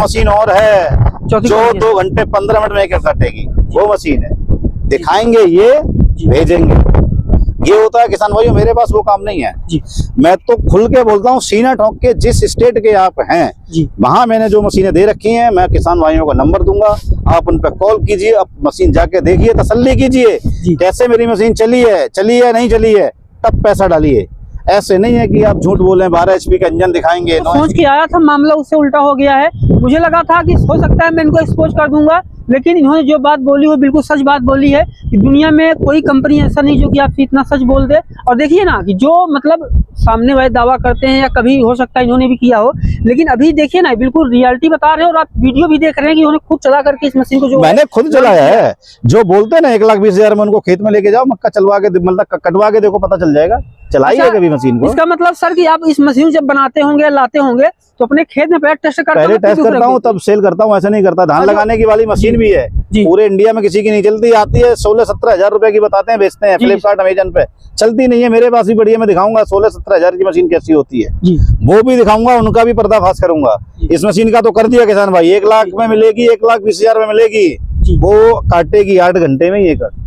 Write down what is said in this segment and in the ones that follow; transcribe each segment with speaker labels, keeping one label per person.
Speaker 1: Machine और है जो 2 घंटे 15 मिनट में एक काटेगी, वो मशीन है। दिखाएंगे, ये भेजेंगे। ये होता है किसान भाइयों, मेरे पास वो काम नहीं है जी। मैं तो खुल के बोलता हूँ, सीना ठोक के, जिस स्टेट के आप हैं वहां मैंने जो मशीनें दे रखी हैं, मैं किसान भाइयों का नंबर दूंगा, आप उन पर कॉल कीजिए, आप मशीन जाके देखिए, तसल्ली कीजिए कैसे मेरी मशीन चली है नहीं चली है, तब पैसा डालिए। ऐसे नहीं है कि आप झूठ बोलें, 12 HP का इंजन दिखाएंगे।
Speaker 2: तो सोच के आया था, मामला उससे उल्टा हो गया है। मुझे लगा था कि हो सकता है मैं इनको एक्सपोज कर दूंगा, लेकिन इन्होंने जो बात बोली वो बिल्कुल सच बात बोली है कि दुनिया में कोई कंपनी ऐसा नहीं जो कि आपसे इतना सच बोल दे। और देखिए ना कि जो मतलब सामने वाले दावा करते हैं, या कभी हो सकता है इन्होंने भी किया हो, लेकिन अभी देखिए ना बिल्कुल रियलिटी बता रहे हैं। और आप वीडियो भी देख रहे हैं कि उन्होंने खुद चला करके इस मशीन को, जो
Speaker 1: मैंने खुद चलाया है। जो बोलते हैं ना 1,20,000 में उनको खेत में लेके जाओ, मक्का चलवा के, मतलब कटवा के देखो, पता चल जाएगा। चलाइए कभी मशीन को।
Speaker 2: इसका मतलब सर कि आप इस मशीन जब बनाते होंगे, लाते होंगे, तो अपने खेत में पहले टेस्ट करता
Speaker 1: हूँ तब सेल करता हूँ, ऐसा नहीं करता। धान लगाने की वाली मशीन भी है, पूरे इंडिया में किसी की नहीं चलती, आती है 16-17 हजार रुपए की बताते हैं, बेचते हैं फ्लिपकार्ट अमेजन पे, चलती नहीं है। मेरे पास भी बढ़िया, मैं दिखाऊंगा 16-17 हजार की मशीन कैसी होती है, वो भी दिखाऊंगा, उनका भी पर्दाफाश करूंगा। इस मशीन का तो कर दिया किसान भाई, 1 लाख में मिलेगी, 1,20,000 में मिलेगी, वो काटेगी 8 घंटे में ये काट।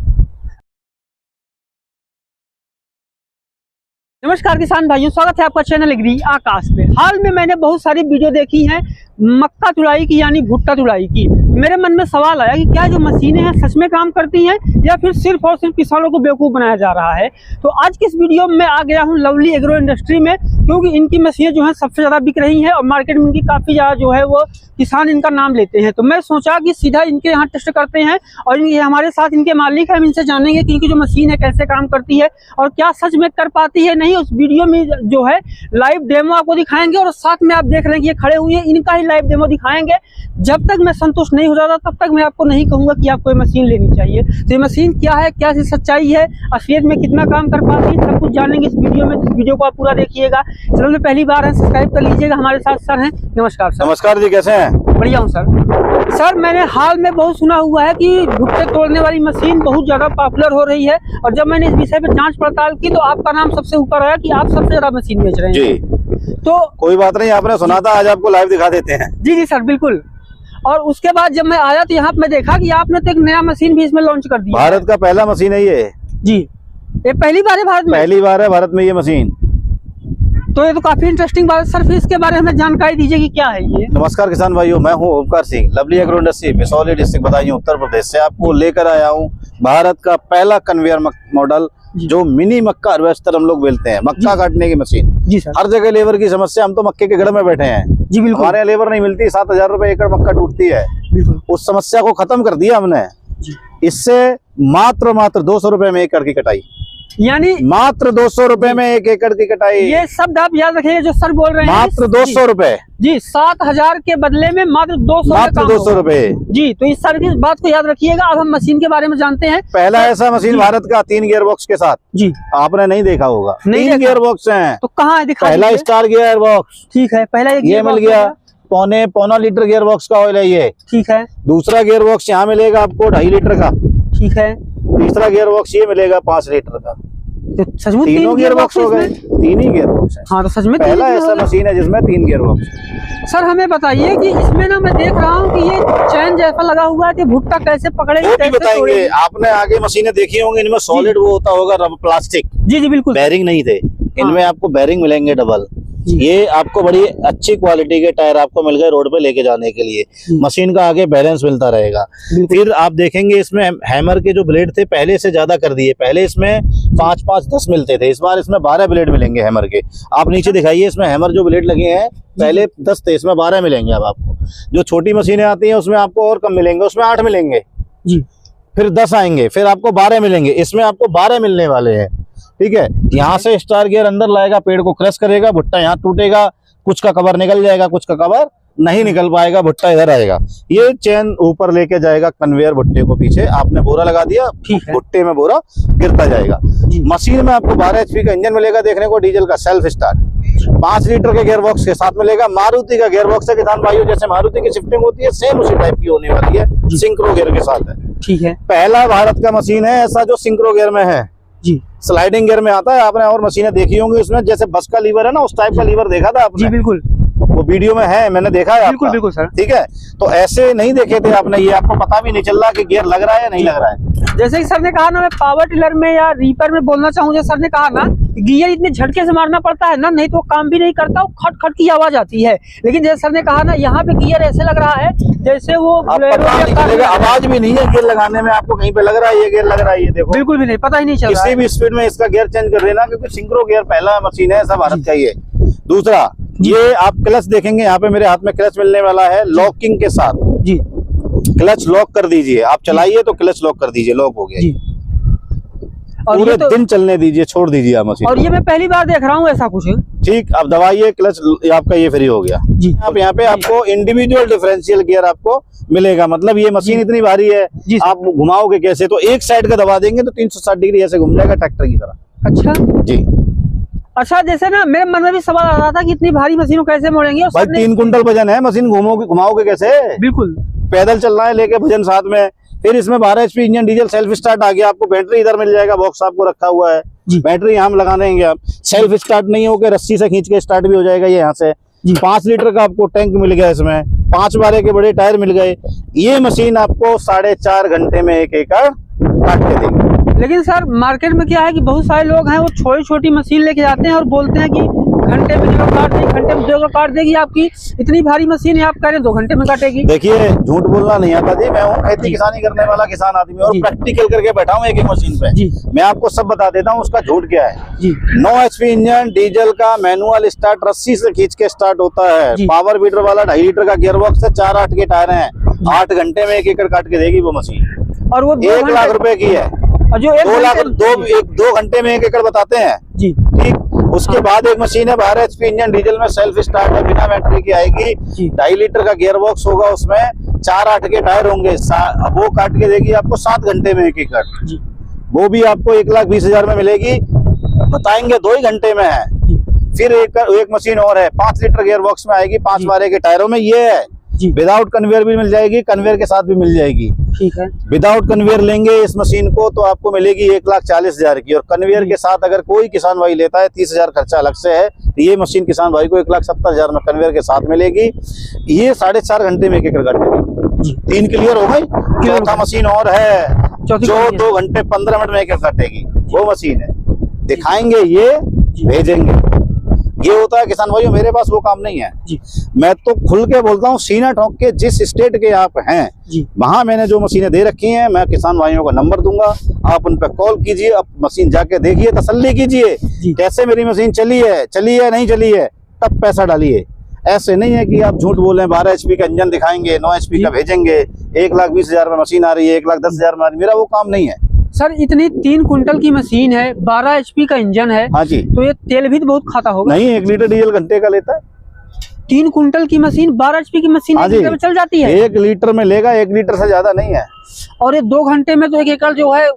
Speaker 2: नमस्कार किसान भाइयों, स्वागत है आपका चैनल एग्री आकाश पे। हाल में मैंने बहुत सारी वीडियो देखी हैं मक्का तुड़ाई की, यानी भुट्टा तुड़ाई की। मेरे मन में सवाल आया कि क्या जो मशीनें हैं सच में काम करती हैं, या फिर सिर्फ और सिर्फ किसानों को बेवकूफ़ बनाया जा रहा है। तो आज की इस वीडियो में आ गया हूं लवली एग्रो इंडस्ट्री में, क्योंकि इनकी मशीनें जो हैं सबसे ज़्यादा बिक रही हैं और मार्केट में इनकी काफ़ी ज़्यादा जो है वो किसान इनका नाम लेते हैं। तो मैं सोचा कि सीधा इनके यहाँ टेस्ट करते हैं, और ये हमारे साथ इनके मालिक हैं, हम इनसे जानेंगे कि इनकी जो मशीन है कैसे काम करती है और क्या सच में कर पाती है नहीं। उस वीडियो में जो है लाइव डेमो आपको दिखाएंगे, और साथ में आप देख रहे हैं कि ये खड़े हुए हैं, इनका ही लाइव डेमो दिखाएंगे। जब तक मैं संतुष्ट नहीं हो जाता तब तक मैं आपको नहीं कहूंगा कि आपको ये मशीन लेनी चाहिए। तो ये मशीन क्या है, क्या सी सच्चाई है, असलियत में कितना काम कर पाती है, सब कुछ जानेंगे इस वीडियो में। इस वीडियो को आप पूरा देखिएगा। चैनल में पहली बार है, सब्सक्राइब कर लीजिएगा। हमारे साथ सर हैं। नमस्कार सर।
Speaker 1: नमस्कार जी, कैसे हैं?
Speaker 2: बढ़िया हूँ सर। मैंने हाल में बहुत सुना हुआ है कि भुट्टे तोड़ने वाली मशीन बहुत ज्यादा पॉपुलर हो रही है, और जब मैंने इस विषय पे जांच पड़ताल की तो आपका नाम सबसे ऊपर आया कि आप सबसे ज्यादा मशीन बेच रहे हैं
Speaker 1: जी।
Speaker 2: तो
Speaker 1: कोई बात नहीं, आपने सुना था, आज आपको लाइव दिखा देते हैं।
Speaker 2: जी सर, बिल्कुल। और उसके बाद जब मैं आया तो यहाँ पे मैं देखा कि आपने तो एक नया मशीन भी इसमें लॉन्च कर दिया।
Speaker 1: भारत का पहला मशीन है ये
Speaker 2: जी। ये पहली बार है भारत में? पहली
Speaker 1: बार है भारत में ये मशीन।
Speaker 2: तो ये तो काफी इंटरेस्टिंग बात है सर। फिर इसके बारे में हमें जानकारी दीजिए कि क्या है ये।
Speaker 1: नमस्कार किसान भाइयों, मैं हूं Omkar Singh, lovely agro industry, Bisauli district Badaun, Uttar Pradesh से आपको लेकर आया हूं भारत का पहला कन्वेयर मॉडल, जो मिनी मक्का हार्वेस्टर हम लोग बोलते हैं, मक्का काटने की मशीन। जी सर। हर जगह लेबर की समस्या, हम तो मक्के के गढ़ में बैठे हैं जी, बिल्कुल। हमारे यहाँ लेबर नहीं मिलती, 7,000 रुपए एकड़ मक्का टूटती है, उस समस्या को खत्म कर दिया हमने। इससे मात्र 200 रुपए में एकड़ की कटाई, यानी मात्र 200 रुपए में 1 एकड़ की कटाई।
Speaker 2: ये शब्द आप याद रखिएगा जो सर बोल रहे हैं,
Speaker 1: मात्र 200 रुपए जी।
Speaker 2: 7,000 के बदले में मात्र 200
Speaker 1: रुपए जी।
Speaker 2: तो इस सर की बात को याद रखिएगा। अब हम मशीन के बारे में जानते हैं।
Speaker 1: पहला ऐसा मशीन भारत का 3 गियर बॉक्स के साथ जी, आपने नहीं देखा होगा। 3 गियर बॉक्स है।
Speaker 2: तो कहाँ है, दिखा।
Speaker 1: पहला स्टार गियर बॉक्स, ठीक है, पहला ये मिल गया। पौना लीटर गियर बॉक्स का ऑयल है ये, ठीक है। दूसरा गियर बॉक्स यहाँ मिलेगा आपको 2.5 लीटर का, ठीक है। तीसरा गियर बॉक्स ये मिलेगा 5 लीटर का।
Speaker 2: तो सच में
Speaker 1: 3 गियर बॉक्स हो गए, 3 ही गियर बॉक्स है।
Speaker 2: हाँ, तो सच में
Speaker 1: पहला ऐसा मशीन है जिसमें 3 गियर बॉक्स।
Speaker 2: सर हमें बताइए कि इसमें ना मैं देख रहा हूँ कि ये चैन जैसा लगा हुआ है कि भुट्टा कैसे पकड़ेंगे,
Speaker 1: वो भी बताएंगे। आपने आगे मशीनें देखी होंगी, इनमें सॉलिड वो होता होगा रबर प्लास्टिक। जी जी, बिल्कुल। बैरिंग नहीं थे इनमें, आपको बैरिंग मिलेंगे डबल। ये आपको बड़ी अच्छी क्वालिटी के टायर आपको मिल गए रोड पे लेके जाने के लिए। मशीन का आगे बैलेंस मिलता रहेगा। फिर आप देखेंगे इसमें हैमर के जो ब्लेड थे पहले से ज्यादा कर दिए। पहले इसमें 5-5, 10 मिलते थे, इस बार इसमें 12 ब्लेड मिलेंगे हैमर के। आप नीचे दिखाइए, इसमें हैमर जो ब्लेड लगे हैं पहले 10 थे, इसमें 12 मिलेंगे। अब आपको जो छोटी मशीनें आती हैं उसमें आपको और कम मिलेंगे, उसमें 8 मिलेंगे जी। फिर 10 आएंगे, फिर आपको 12 मिलेंगे, इसमें आपको 12 मिलने वाले हैं, ठीक है। यहाँ से स्टार गियर अंदर लाएगा, पेड़ को क्रश करेगा, भुट्टा यहाँ टूटेगा, कुछ का कवर निकल जाएगा, कुछ का कवर नहीं निकल पाएगा, भुट्टा इधर आएगा। ये चेन ऊपर लेके जाएगा कन्वेयर भुट्टे को, पीछे आपने बोरा लगा दिया, भुट्टे में बोरा गिरता जाएगा। मशीन में आपको 12 HP का इंजन मिलेगा देखने को, डीजल का सेल्फ स्टार्ट, 5 लीटर के गियर बॉक्स के साथ मिलेगा। मारुति का गियर बॉक्स है किसान भाइयों, जैसे मारुति की शिफ्टिंग होती है सेम उसी टाइप की होने वाली है, सिंक्रो गियर के साथ है, ठीक है। पहला भारत का मशीन है ऐसा जो सिंक्रो गियर में है जी। स्लाइडिंग गियर में आता है, आपने और मशीनें देखी होंगी उसमें, जैसे बस का लीवर है ना, उस टाइप का लीवर देखा था आपने? जी बिल्कुल। वो वीडियो में है, मैंने देखा है।
Speaker 2: बिल्कुल बिल्कुल सर।
Speaker 1: ठीक है, तो ऐसे नहीं देखे थे आपने, ये आपको पता भी नहीं चल रहा कि गियर लग रहा है या नहीं लग रहा है।
Speaker 2: जैसे कि सर ने कहा ना, मैं पावर टिलर में या रीपर में बोलना चाहूँ, जैसे सर ने कहा ना गियर इतने झटके से मारना पड़ता है ना, नहीं तो काम भी नहीं करता, वो खट खट की आवाज आती है। लेकिन जैसे सर ने कहा ना, यहाँ पे गियर ऐसे लग रहा है जैसे वो
Speaker 1: आवाज भी नहीं है गियर लगाने में, आपको कहीं पे लग रहा है ये गियर लग रहा है, ये देखो
Speaker 2: बिल्कुल भी नहीं, पता ही नहीं चल रहा है।
Speaker 1: किसी भी स्पीड में इसका गियर चेंज कर देना, क्योंकि सिंक्रो गियर पहला मशीन है सब भारत का ही है। दूसरा, ये आप क्लच देखेंगे, यहाँ पे मेरे हाथ में क्लच मिलने वाला है लॉकिंग के साथ
Speaker 2: जी।
Speaker 1: क्लच लॉक कर दीजिए, आप चलाइए तो क्लच लॉक कर दीजिए, लॉक हो गया जी।
Speaker 2: और
Speaker 1: पूरे
Speaker 2: तो,
Speaker 1: दिन चलने दीजिए, छोड़ दीजिए आप मशीन।
Speaker 2: और ये मैं पहली बार देख रहा हूँ ऐसा कुछ।
Speaker 1: ठीक, अब दबाइए क्लच, आपका ये फ्री हो गया
Speaker 2: जी।
Speaker 1: आप यहाँ पे आपको इंडिविजुअल डिफरेंशियल गियर आपको मिलेगा, मतलब ये मशीन इतनी भारी है आप घुमाओगे कैसे, तो एक साइड का दबा देंगे तो 360 डिग्री ऐसे घूम जाएगा ट्रैक्टर की तरह। अच्छा जी।
Speaker 2: अच्छा, जैसे ना मेरे मन में भी सवाल आ रहा था कि इतनी भारी मशीन को कैसे मोड़ेंगे।
Speaker 1: भाई 3 कुंटल वजन है, मशीन घुमाओगे कैसे?
Speaker 2: बिल्कुल
Speaker 1: पैदल चलना है लेके वजन साथ में। फिर इसमें 12 HP engine diesel self start आ गया, आपको बैटरी इधर मिल जाएगा, बॉक्स आपको रखा हुआ है, बैटरी यहाँ लगा देंगे आप। सेल्फ स्टार्ट नहीं होकर रस्सी से खींच के स्टार्ट भी हो जाएगा ये यहाँ से। 5 लीटर का आपको टैंक मिल गया, इसमें 5 बारे के बड़े टायर मिल गए। ये मशीन आपको 4.5 घंटे में 1 एकड़ काट के देगी।
Speaker 2: लेकिन सर मार्केट में क्या है कि बहुत सारे लोग हैं वो छोटी छोटी मशीन लेके जाते हैं और बोलते हैं कि घंटे में 1 काट देगी, घंटे में 2 काट देगी। आपकी इतनी भारी मशीन है, आप कह रहे हैं 2 घंटे में काटेगी।
Speaker 1: देखिए, झूठ बोलना नहीं आता जी, मैं हूँ खेती किसानी करने वाला किसान आदमी और प्रैक्टिकल करके बैठा हूँ एक मशीन पे। मैं आपको सब बता देता हूँ उसका झूठ क्या है जी। 9 HP इंजन डीजल का मैनुअल स्टार्ट रस्सी से खींच के स्टार्ट होता है। पावर बीटर वाला 2.5 लीटर का गियर बॉक्स है, 4-8 के टायर हैं, 8 घंटे में 1 एकड़ काट के देगी वो मशीन। और वो 1 लाख रुपए की है, और जो 2 घंटे में 1 एकड़ बताते हैं जी। ठीक, उसके बाद एक मशीन है 12 HP इंजन डीजल में सेल्फ स्टार्ट है, बिना बैटरी की आएगी, 2.5 लीटर का गियर बॉक्स होगा, उसमें 4-8 के टायर होंगे, वो काट के देगी आपको 7 घंटे में 1 एकड़। वो भी आपको 1,20,000 में मिलेगी, बताएंगे 2 ही घंटे में है। फिर एक मशीन और है 5 लीटर गियर बॉक्स में आएगी, 5 बारे के टायरों में, ये है विदाउट कन्वेयर भी मिल जाएगी, कन्वेयर के साथ भी मिल जाएगी। ठीक है, विदाउट कन्वेयर लेंगे इस मशीन को तो आपको मिलेगी 1,40,000 की, और कन्वेयर के साथ अगर कोई किसान भाई लेता है 30,000 खर्चा अलग से है, तो ये मशीन किसान भाई को 1,70,000 में कन्वेयर के साथ मिलेगी। ये 4.5 घंटे में 1 एकड़ काटेगी। 3 क्लियर हो गई। चौथा मशीन और है जो 2 घंटे 15 मिनट में 1 एकड़ काटेगी, वो मशीन है, दिखाएंगे, ये भेजेंगे। ये होता है किसान भाइयों, मेरे पास वो काम नहीं है जी। मैं तो खुल के बोलता हूँ, सीना ठोक के, जिस स्टेट के आप हैं वहां मैंने जो मशीनें दे रखी हैं, मैं किसान भाइयों का नंबर दूंगा, आप उन पर कॉल कीजिए, आप मशीन जाके देखिए, तसल्ली कीजिए कैसे मेरी मशीन चली है नहीं चली है, तब पैसा डालिए। ऐसे नहीं है कि आप झूठ बोले, 12 HP का इंजन दिखाएंगे, 9 HP का भेजेंगे, 1,20,000 में मशीन आ रही है, 1,10,000 में आ रही है, मेरा वो काम नहीं है।
Speaker 2: सर इतनी 3 कुंटल की मशीन है, 12 HP का इंजन है। हाँ जी। तो ये तेल भी तो बहुत खाता होगा।
Speaker 1: नहीं, 1 लीटर डीजल घंटे का लेता है।
Speaker 2: 3 कुंटल की मशीन, 12 HP की मशीन 1 लीटर में चल जाती है।
Speaker 1: 1 लीटर में लेगा, 1 लीटर से ज्यादा नहीं है।
Speaker 2: और ये 2 घंटे में तो 1 एकड़ जो है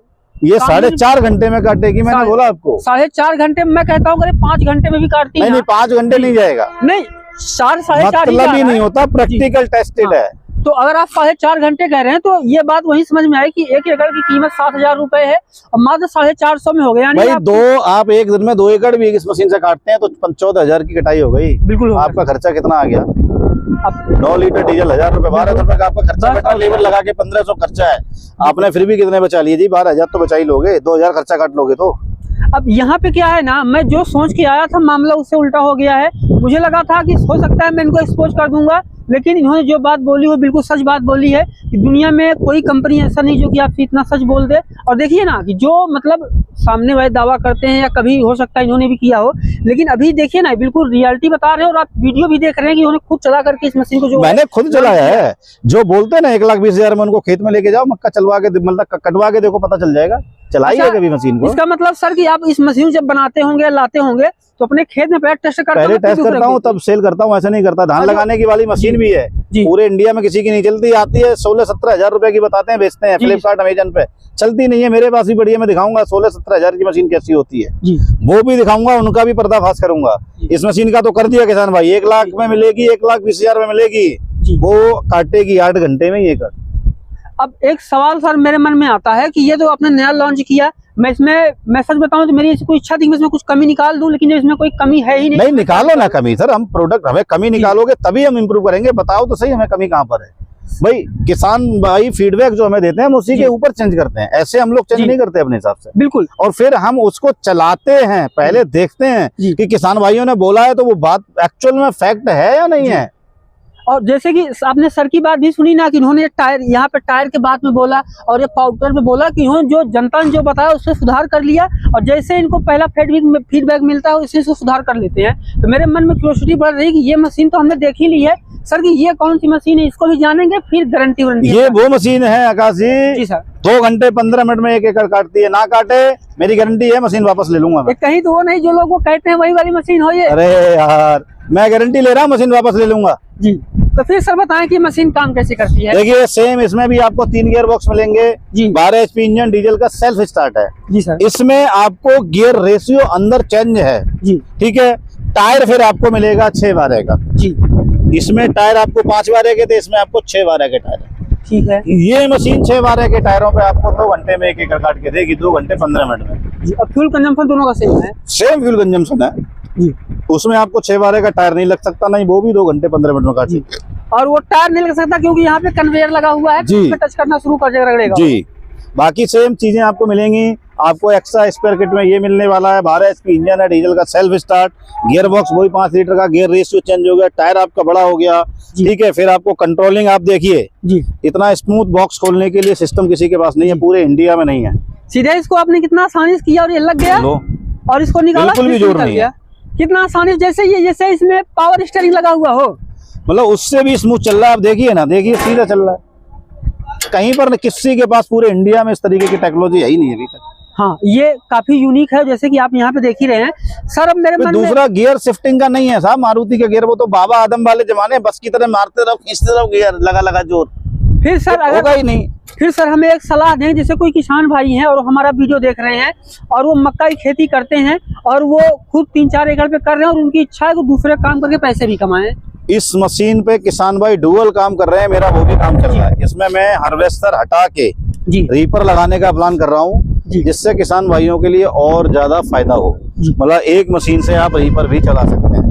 Speaker 1: ये 4.5 घंटे में काटेगी। मैंने बोला आपको
Speaker 2: 4.5 घंटे में, मैं कहता हूँ 5 घंटे में भी काटती है।
Speaker 1: नहीं, 5 घंटे नहीं जाएगा,
Speaker 2: नहीं 4-4.5
Speaker 1: मतलब ही नहीं होता, प्रैक्टिकल टेस्टेड है।
Speaker 2: तो अगर आप 4.5 घंटे कह रहे हैं तो ये बात वही समझ में आई कि 1 एकड़ की कीमत 7,000 रुपए है और मात्र 450 में हो गया।
Speaker 1: भाई आप एक दिन में 2 एकड़ भी इस मशीन से काटते हैं तो 14,000 की कटाई हो गई। बिल्कुल, आपका खर्चा कितना आ गया? 9 लीटर डीजल 1,000 रुपए, 12,000 रुपए का आपका खर्चा बेटा, लेबर लगा के 1,500 खर्चा है। आपने फिर भी कितने बचा लिए जी? 12,000 तो बचा ही लोगे, 2,000 खर्चा काट लोगे तो।
Speaker 2: अब यहाँ पे क्या है ना, मैं जो सोच के आया था मामला उससे उल्टा हो गया है। मुझे लगा था कि हो सकता है मैं इनको एक्सपोज कर दूंगा, लेकिन इन्होंने जो बात बोली वो बिल्कुल सच बात बोली है कि दुनिया में कोई कंपनी ऐसा नहीं जो कि आपसे इतना सच बोल दे। और देखिए ना कि जो मतलब सामने वाले दावा करते हैं या कभी हो सकता है इन्होंने भी किया हो, लेकिन अभी देखिए ना बिल्कुल रियलिटी बता रहे हैं। और आप वीडियो भी देख रहे हैं कि उन्होंने खुद चला करके इस मशीन को, जो
Speaker 1: मैंने खुद चलाया है। जो बोलते हैं ना 1,20,000 में उनको खेत में लेके जाओ, मक्का चलवा के मतलब कटवा के देखो, पता चल जाएगा। चलाइए कभी मशीन को।
Speaker 2: इसका मतलब सर कि आप इस मशीन जब बनाते होंगे लाते होंगे तो अपने खेत में पहले टेस्ट
Speaker 1: करता हूँ तब सेल करता हूँ, ऐसा नहीं करता। धान लगाने की वाली मशीन भी है, पूरे इंडिया में किसी की नहीं चलती, आती है 16-17 हजार रुपए की बताते हैं, बेचते हैं फ्लिपकार्ट अमेजन पे, चलती नहीं है। मेरे पास भी बढ़िया, मैं दिखाऊंगा 16-17 हजार की मशीन कैसी होती है, वो भी दिखाऊंगा, उनका भी पर्दाफाश करूंगा। इस मशीन का तो कर दिया किसान भाई, 1 लाख में मिलेगी, 1,20,000 में मिलेगी, वो काटेगी 8 घंटे में 1 एकड़।
Speaker 2: अब एक सवाल सर मेरे मन में आता है कि ये तो आपने नया लॉन्च किया, मैं सच बताऊं तो मेरी ऐसी कोई इच्छा थी कि मैं इसमें कुछ कमी निकाल दूं, लेकिन इसमें कोई कमी है ही
Speaker 1: नहीं निकालो ना कमी सर, हम प्रोडक्ट हमें कमी निकालोगे तभी हम इम्प्रूव करेंगे। बताओ तो सही हमें कमी कहाँ पर है। भाई किसान भाई फीडबैक जो हमें देते हैं हम उसी के ऊपर चेंज करते हैं, ऐसे हम लोग चेंज नहीं करते अपने हिसाब से।
Speaker 2: बिल्कुल।
Speaker 1: और फिर हम उसको चलाते हैं, पहले देखते हैं कि किसान भाइयों ने बोला है तो वो बात एक्चुअल में फैक्ट है या नहीं है।
Speaker 2: और जैसे कि आपने सर की बात भी सुनी ना कि उन्होंने टायर यहाँ पे टायर के बात में बोला और ये पाउडर पे बोला कि इन्होंने जो जनता ने जो बताया उससे सुधार कर लिया, और जैसे इनको पहला फीडबैक मिलता है उसी से सुधार कर लेते हैं। तो मेरे मन में क्यूरियोसिटी बढ़ रही कि ये मशीन तो हमने देख ही ली है सर कि ये कौन सी मशीन है, इसको भी जानेंगे फिर गारंटी वारंटी।
Speaker 1: ये वो मशीन है आकाश
Speaker 2: जी सर,
Speaker 1: 2 घंटे 15 मिनट में 1 एकड़ काटती है, ना काटे मेरी गारंटी है मशीन वापस ले लूंगा मैं।
Speaker 2: कहीं तो वो नहीं जो लोग वो कहते हैं वही वाली मशीन हो ये।
Speaker 1: अरे यार मैं गारंटी ले रहा हूँ मशीन वापस ले लूंगा
Speaker 2: जी। तो फिर सर बताएं कि मशीन काम कैसे करती है।
Speaker 1: देखिए सेम इसमें भी आपको 3 गियर बॉक्स मिलेंगे जी। 12 HP इंजन डीजल का सेल्फ स्टार्ट है
Speaker 2: जी सर।
Speaker 1: इसमें आपको गियर रेशियो अंदर चेंज है जी, ठीक है। टायर फिर आपको मिलेगा 6/12 का जी। इसमें टायर आपको 5/12 के थे, इसमें आपको 6/12 के टायर है, ठीक है। ये मशीन 6/12 के टायरों पे आपको 2 घंटे में 1 एकड़ काट के देगी, 2 घंटे 15 मिनट में
Speaker 2: जी। और फ्यूल कंजम्पशन दोनों का सेम है, सेम
Speaker 1: फ्यूल कंजम्पशन है जी। उसमें आपको 6/12 का टायर नहीं लग सकता, नहीं वो भी 2 घंटे 15 मिनट में काट।
Speaker 2: और वो टायर नहीं लग सकता क्योंकि यहाँ पे कन्वेयर लगा हुआ है जी, टच करना शुरू कर देगा
Speaker 1: जी। बाकी सेम चीजें आपको मिलेंगी। आपको एक्स्ट्रा स्पेयर किट में ये मिलने वाला है, 12 HP इंजन है डीजल का सेल्फ स्टार्ट, गियर बॉक्स वही 5 लीटर का, गियर रेशियो चेंज हो गया, टायर आपका बड़ा हो गया, ठीक है। फिर आपको कंट्रोलिंग आप देखिए जी, इतना स्मूथ बॉक्स खोलने के लिए सिस्टम किसी के पास नहीं है, पूरे इंडिया में नहीं है।
Speaker 2: सीधे इसको आपने कितना आसानी से किया और ये लग गया और इसको निकाला,
Speaker 1: बिल्कुल भी जोर नहीं है,
Speaker 2: कितना आसानी जैसे ये जैसे इसमें पावर स्टीयरिंग लगा हुआ हो,
Speaker 1: मतलब उससे भी स्मूथ चल रहा है। आप देखिए ना, देखिए सीधा चल रहा है, कहीं पर किसी के पास पूरे इंडिया में इस तरीके की टेक्नोलॉजी है ही नहीं अभी तक।
Speaker 2: हाँ ये काफी यूनिक है, जैसे कि आप यहाँ पे देख ही रहे हैं सर। अब मेरे मन में
Speaker 1: दूसरा गियर शिफ्टिंग का नहीं है साहब, मारुति के गियर वो तो बाबा आदम वाले जमाने बस की तरह मारते रहो खींचते रहो गियर लगा जोर,
Speaker 2: फिर सर
Speaker 1: होगा ही नहीं।
Speaker 2: फिर सर हमें एक सलाह दें, जैसे कोई किसान भाई हैं और हमारा वीडियो देख रहे हैं और वो मक्का की खेती करते हैं और वो खुद 3-4 एकड़ पे कर रहे हैं और उनकी इच्छा है कि दूसरे काम करके पैसे भी कमाएं।
Speaker 1: इस मशीन पे किसान भाई डुअल काम कर रहे हैं, मेरा वो भी काम चल रहा है। इसमें मैं हार्वेस्टर हटा के जी रीपर लगाने का प्लान कर रहा हूँ, जिससे किसान भाइयों के लिए और ज्यादा फायदा हो। मतलब एक मशीन से आप रीपर भी चला सकते हैं,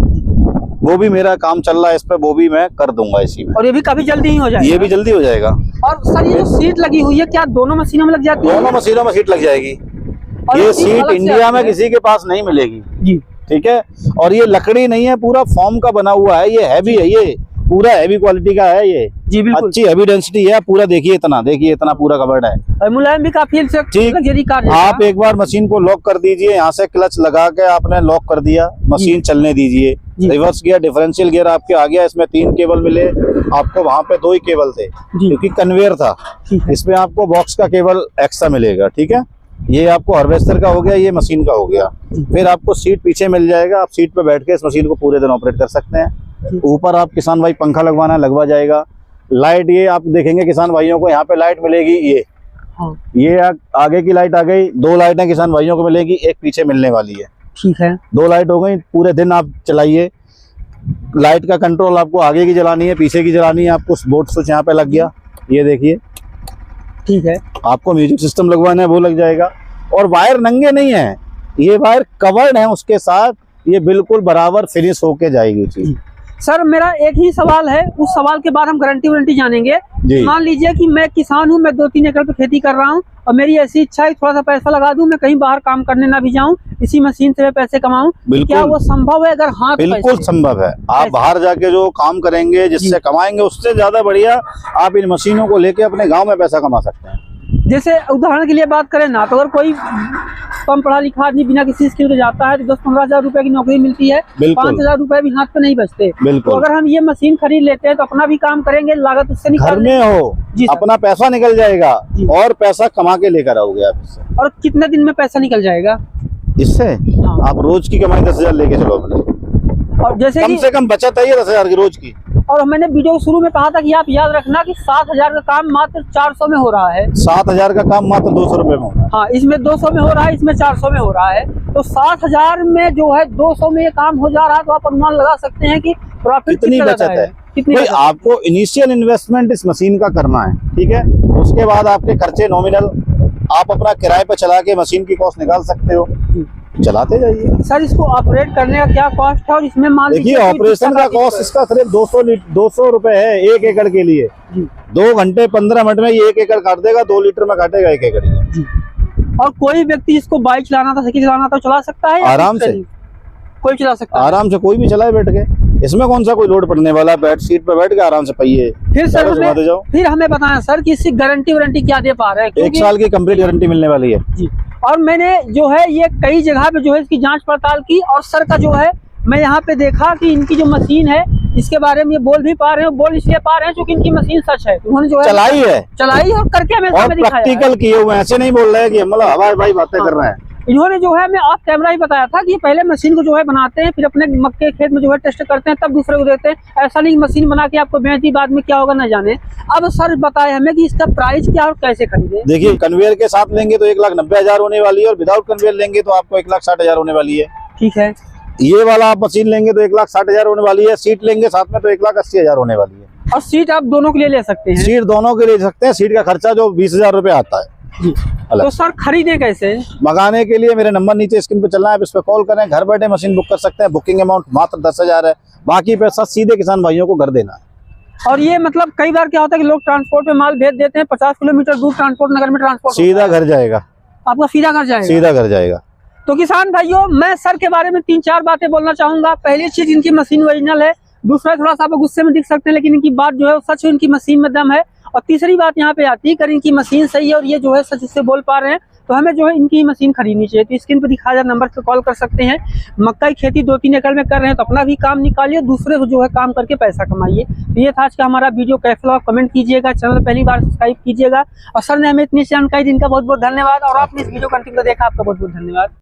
Speaker 1: वो भी मेरा काम चल रहा है इस पे, वो भी मैं कर दूंगा इसी में।
Speaker 2: और ये भी काफी जल्दी ही हो जाएगा,
Speaker 1: ये भी जल्दी हो जाएगा।
Speaker 2: और सर ये जो सीट लगी हुई है क्या दोनों मशीनों में लग जाती है?
Speaker 1: दोनों मशीनों में सीट लग जाएगी। ये सीट इंडिया में किसी के पास नहीं मिलेगी जी, ठीक है। और ये लकड़ी नहीं है, पूरा फॉर्म का बना हुआ है, ये हैवी है, ये पूरा हैवी क्वालिटी का है ये जी, बिल्कुल अच्छी हैवी डेंसिटी है। पूरा देखिए इतना पूरा कवर्ड है
Speaker 2: और मुलायम भी काफी
Speaker 1: ठीक। आप एक बार मशीन को लॉक कर दीजिए, यहाँ से क्लच लगा के आपने लॉक कर दिया, मशीन चलने दीजिए, रिवर्स गियर डिफरेंशियल गियर आपके आ गया। इसमें 3 केबल मिले आपको, वहाँ पे 2 ही केबल थे क्योंकि कन्वेयर था। इसमें आपको बॉक्स का केबल एक्स्ट्रा मिलेगा, ठीक है। ये आपको हार्वेस्टर का हो गया, ये मशीन का हो गया। फिर आपको सीट पीछे मिल जाएगा, आप सीट पे बैठ के इस मशीन को पूरे दिन ऑपरेट कर सकते हैं। ऊपर आप किसान भाई पंखा लगवाना लगवा जाएगा। लाइट ये आप देखेंगे किसान भाइयों को यहाँ पे लाइट मिलेगी, ये आगे की लाइट आ गई, 2 लाइटें किसान भाइयों को मिलेगी, एक पीछे मिलने वाली है,
Speaker 2: ठीक है।
Speaker 1: 2 लाइट हो गई, पूरे दिन आप चलाइए। लाइट का कंट्रोल आपको आगे की जलानी है, पीछे की जलानी है। आपको बोर्ड स्विच यहाँ पे लग गया, ये देखिए,
Speaker 2: ठीक है।
Speaker 1: आपको म्यूजिक सिस्टम लगवाना है वो लग जाएगा। और वायर नंगे नहीं है, ये वायर कवर्ड है उसके साथ, ये बिल्कुल बराबर फिनिश होके जाएगी चीज।
Speaker 2: सर मेरा एक ही सवाल है, उस सवाल के बाद हम गारंटी वारंटी जानेंगे। मान लीजिए कि मैं किसान हूँ, मैं 2-3 एकड़ पे खेती कर रहा हूँ और मेरी ऐसी इच्छा है थोड़ा सा पैसा लगा दूं, मैं कहीं बाहर काम करने ना भी जाऊं, इसी मशीन से मैं पैसे कमाऊं, क्या वो संभव है? अगर हाँ,
Speaker 1: बिल्कुल संभव है। आप बाहर जाके जो काम करेंगे, जिससे कमाएंगे, उससे ज्यादा बढ़िया आप इन मशीनों को लेके अपने गाँव में पैसा कमा सकते हैं।
Speaker 2: जैसे उदाहरण के लिए बात करें ना, तो अगर कोई कम पढ़ा लिखा आदमी बिना किसी स्किल के जाता है तो 10-15 हजार रुपए की नौकरी मिलती है, 5,000 रुपए भी हाथ पे नहीं बचते। तो अगर हम ये मशीन खरीद लेते हैं तो अपना भी काम करेंगे, लागत उससे निकाल,
Speaker 1: घर में हो अपना पैसा निकल जाएगा और पैसा कमा के लेकर आओगे आप इससे।
Speaker 2: और कितने दिन में पैसा निकल जाएगा
Speaker 1: इससे? आप रोज की कमाई 10,000 लेके चलो अपने,
Speaker 2: और जैसे
Speaker 1: कम से कम बचत है ये 10,000 की रोज की।
Speaker 2: और मैंने वीडियो शुरू में कहा था कि आप याद रखना कि 7,000 का काम मात्र 400 में हो रहा है।
Speaker 1: 7,000 का काम मात्र 200 रुपए में हो रहा है।
Speaker 2: हाँ, इसमें 200 में हो रहा है, इसमें 400 में हो रहा है। तो 7,000 में जो है 200 में ये काम हो जा रहा है, तो आप अनुमान लगा सकते हैं कि प्रॉफिट
Speaker 1: कितनी बचत है। भाई आपको इनिशियल इन्वेस्टमेंट इस मशीन का करना है, ठीक है। उसके बाद आपके खर्चे नॉमिनल, आप अपना किराए पर चला के मशीन की कॉस्ट निकाल सकते हो, चलाते जाइए।
Speaker 2: सर इसको ऑपरेट करने का क्या कॉस्ट है और इसमें मान
Speaker 1: देखिए ऑपरेशन का कॉस्ट इसका सिर्फ 200 रुपए है 1 एकड़ के लिए। 2 घंटे 15 मिनट में ये 1 एकड़ काट देगा, 2 लीटर में काटेगा 1 एकड़ जी।
Speaker 2: और कोई व्यक्ति जिसको बाइक चलाना था, साइकिल चलाना था, चला सकता है
Speaker 1: आराम से,
Speaker 2: कोई चला सकता है
Speaker 1: आराम से, कोई भी चलाए बैठ के। इसमें कौन सा कोई लोड पड़ने वाला है, बैठ सीट पे बैठ के आराम से पहिए।
Speaker 2: फिर हमें बताएं सर कि इसकी गारंटी वारंटी क्या दे पा रहे हैं?
Speaker 1: 1 साल की कंप्लीट गारंटी मिलने वाली है
Speaker 2: जी। और मैंने जो है ये कई जगह पे जो है इसकी जांच पड़ताल की, और सर का जो है मैं यहाँ पे देखा कि इनकी जो मशीन है इसके बारे में ये बोल भी पा रहे हैं, बोल इसलिए पा रहे हैं क्योंकि इनकी मशीन सच है, उन्होंने जो है चलाई और करके हमें
Speaker 1: प्रैक्टिकल किए हुए, ऐसे नहीं बोल रहे हैं कि मतलब हवाई भाई बातें कर रहे हैं।
Speaker 2: इन्होंने जो है मैं ऑफ कैमरा ही बताया था कि पहले मशीन को जो है बनाते हैं, फिर अपने मक्के खेत में जो है टेस्ट करते हैं, तब दूसरे को देते हैं। ऐसा नहीं मशीन बना के आपको बेच दी, बाद में क्या होगा न जाने। अब सर बताए हमें कि इसका प्राइस क्या और कैसे खरीदे।
Speaker 1: देखिए कन्वेयर के साथ लेंगे तो 1,90,000 होने वाली है, और विदाउट कन्वेयर लेंगे तो आपको 1,60,000 होने वाली है।
Speaker 2: ठीक है,
Speaker 1: ये वाला आप मशीन लेंगे तो 1,60,000 होने वाली है, सीट लेंगे साथ में तो 1,80,000 होने वाली है।
Speaker 2: और सीट आप दोनों के लिए ले सकते हैं?
Speaker 1: सीट दोनों के ले सकते हैं, सीट का खर्चा जो 20,000 रुपए आता है
Speaker 2: जी। तो सर खरीदे कैसे?
Speaker 1: मंगाने के लिए मेरे नंबर नीचे स्क्रीन पे चल रहा है, आप इस पे कॉल करें, घर बैठे मशीन बुक कर सकते हैं। बुकिंग अमाउंट मात्र 10,000 है, बाकी पैसा सीधे किसान भाइयों को घर देना है।
Speaker 2: और ये मतलब कई बार क्या होता है कि लोग ट्रांसपोर्ट में माल भेज देते हैं, 50 किलोमीटर दूर ट्रांसपोर्ट, नगर में ट्रांसपोर्ट,
Speaker 1: सीधा घर जाएगा,
Speaker 2: आपका सीधा घर जाएगा?
Speaker 1: सीधा घर जाएगा।
Speaker 2: तो किसान भाइयों मैं सर के बारे में 3-4 बातें बोलना चाहूंगा। पहली चीज, इनकी मशीन ओरिजिनल है। दूसरा, थोड़ा सा आप गुस्से में दिख सकते हैं लेकिन इनकी बात जो है सच है, इनकी मशीन में दम है। और तीसरी बात यहाँ पे आती है, अगर इनकी मशीन सही है और ये जो है सच से बोल पा रहे हैं तो हमें जो है इनकी मशीन खरीदनी चाहिए। तो स्क्रीन पर दिखाया नंबर पर कॉल कर सकते हैं। मक्का की खेती 2-3 एकड़ में कर रहे हैं तो अपना भी काम निकालिए, दूसरे को जो है काम करके पैसा कमाइए। तो ये था आज का हमारा वीडियो, कैसा लगा कमेंट कीजिएगा, चैनल पहली बार सब्सक्राइब कीजिएगा। और सर ने हमें इतनी जानकारी दी, इनका बहुत बहुत धन्यवाद। और आपने इस वीडियो कंटिन्यू देखा, आपका बहुत बहुत धन्यवाद।